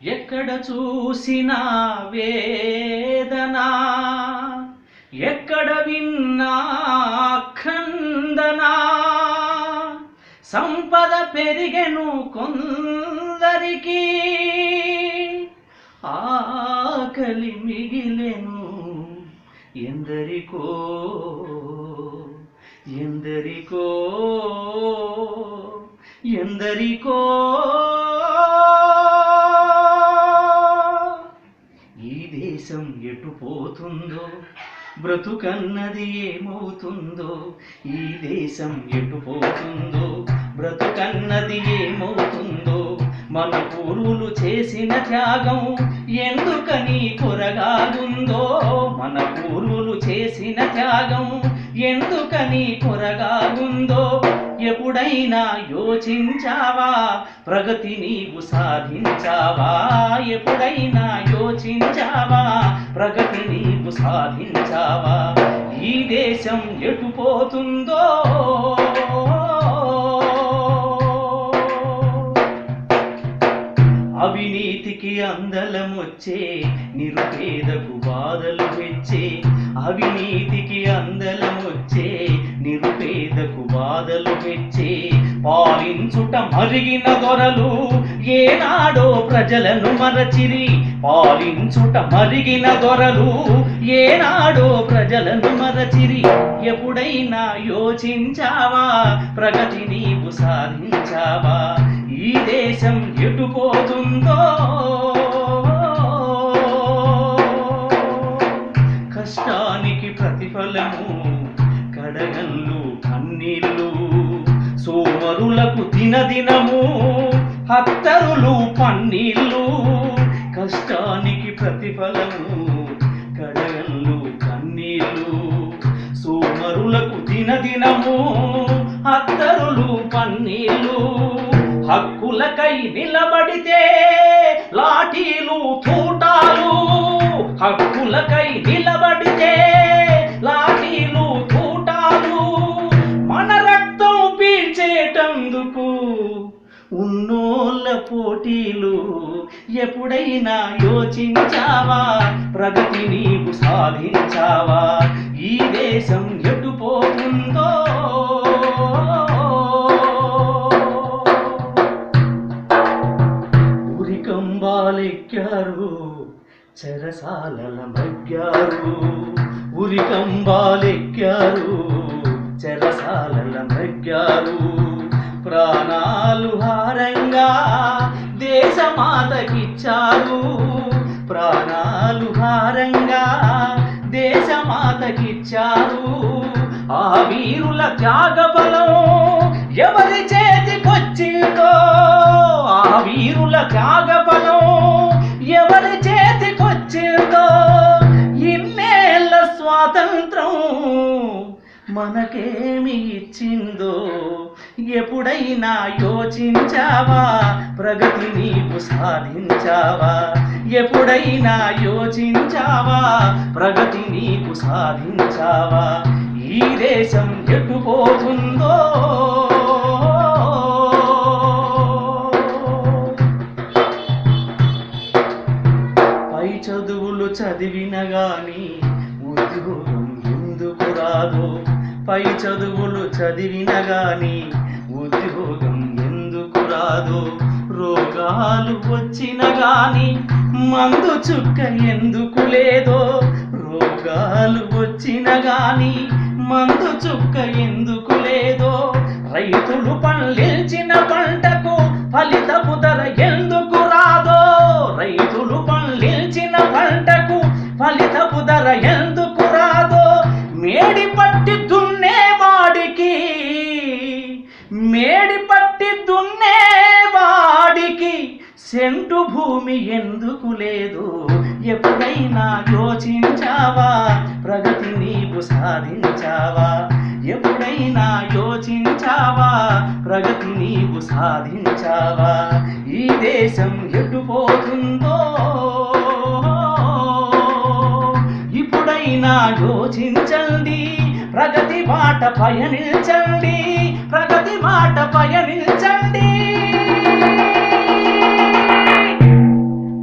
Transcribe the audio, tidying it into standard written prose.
ఎక్కడ చూసినా వేదనా, ఎక్కడ విన్నా క్రందనా. సంపద పెరిగెను కొందరికి, ఆకలి మిగిలెను ఎందరికో ఎందరికో ఎందరికో. ఈ దేశం ఎటు పోతుందో, బ్రతుకన్నది ఏమవుతుందో. ఈ దేశం ఎటు పోతుందో, బ్రతుకన్నది ఏమవుతుందో. మన పూర్వులు చేసిన త్యాగం ఎందుకని కొరగాగుందో. మన పూర్వులు చేసిన త్యాగం ఎందుకని కొరగాగుందో. ఎప్పుడైనా యోచించావా, ప్రగతి నీవు సాధించావా? ఎప్పుడైనా యోచించావా, ప్రగతి నీవు సాధించావా? ఈ దేశం ఎటు పోతుందో. అవినీతికి అందలమొచ్చే, నిరుపేదకు బాధలు తెచ్చే. అవినీతికి అందలమొచ్చే, నిరుపేదకు బాధలు తెచ్చే. పాలించుట మరిగిన దొరలు ఏనాడో ప్రజలను మరచిరి. పాలించుట మరిగిన దొరలు ఏనాడో ప్రజలను మరచిరి. ఎప్పుడైనా యోచించావా, ప్రగతి నీవు సాధించావా? ఈ దేశం ఎటు పోతుందో. కష్టానికి ప్రతిఫలము కడగళ్ళు కన్నీళ్ళు. సోమరులకు దినదినము హత్తరులు పన్నీళ్ళు. కష్టానికి ప్రతిఫలము కడగళ్ళు కన్నీళ్ళు. సోమరులకు దినదినము హత్తరులు పన్నీళ్ళు. హక్కులకై నిలబడితే లాఠీలు తూటాలు. హక్కులకై నిలబడితే లాఠీలు తూటాలు. మన రక్తం పీల్చేటందుకు ఉన్నోళ్ళ పోటీలు. ఎప్పుడైనా యోచించావా, ప్రగతి నీవు సాధించావా? ఈ దేశం ఎటు పోతుందో. ఉరికంబాలెక్కారు, చెరసాలల మగ్గారు. ఉరికంబాలెక్కారు, చెరసాలల మగ్గారు. ప్రాణాలు హారంగా దేశమాతకిచ్చారు. ప్రాణాలు హారంగా దేశమాతకిచ్చారు. ఆ వీరుల త్యాగబలం ఎవరి చేతికొచ్చిందో. ఆ వీరుల త్యాగబలం ఎవరి చేతికొచ్చిందో. ఇన్నేళ్ల స్వాతంత్రం మనకేమి ఇచ్చిందో. ఎప్పుడైనా యోచించావా, ప్రగతి నీవు సాధించావా? ఎప్పుడైనా యోచించావా, ప్రగతి నీవు సాధించావా? ఈ దేశం ఎటు పోతుందో. పై చదువులు చదివిన గాని ఉద్యోగం ఎందుకు రాదు. పై చదువులు చదివిన గాని ఉద్యోగం ఎందుకు రాదు. రోగాలు వచ్చిన గాని మందు చుక్క ఎందుకు లేదో. రోగాలు వచ్చిన గాని మందు చుక్క ఎందుకు లేదో. రైతులు పండించిన పంటకు ఫలితపు ధర ఎందుకు రాదో. రైతులు పండించిన పంటకు ఫలితపు ధర ఎందుకు రాదో. మేడి పట్టి దున్నేవాడికి, మేడి పట్టి దున్నేవాడికి సెంటు భూమి ఎందుకు లేదు. ఎప్పుడైనా యోచించావా, ప్రగతి నీవు సాధించావా? ఎప్పుడైనా యోచించావా, ప్రగతి నీవు సాధించావా? ఈ దేశం ఎటు పోతుందో. ఇప్పుడైనా యోచించండి, ప్రగతి బాట పయనించండి. ప్రగతి బాట పయనించండి.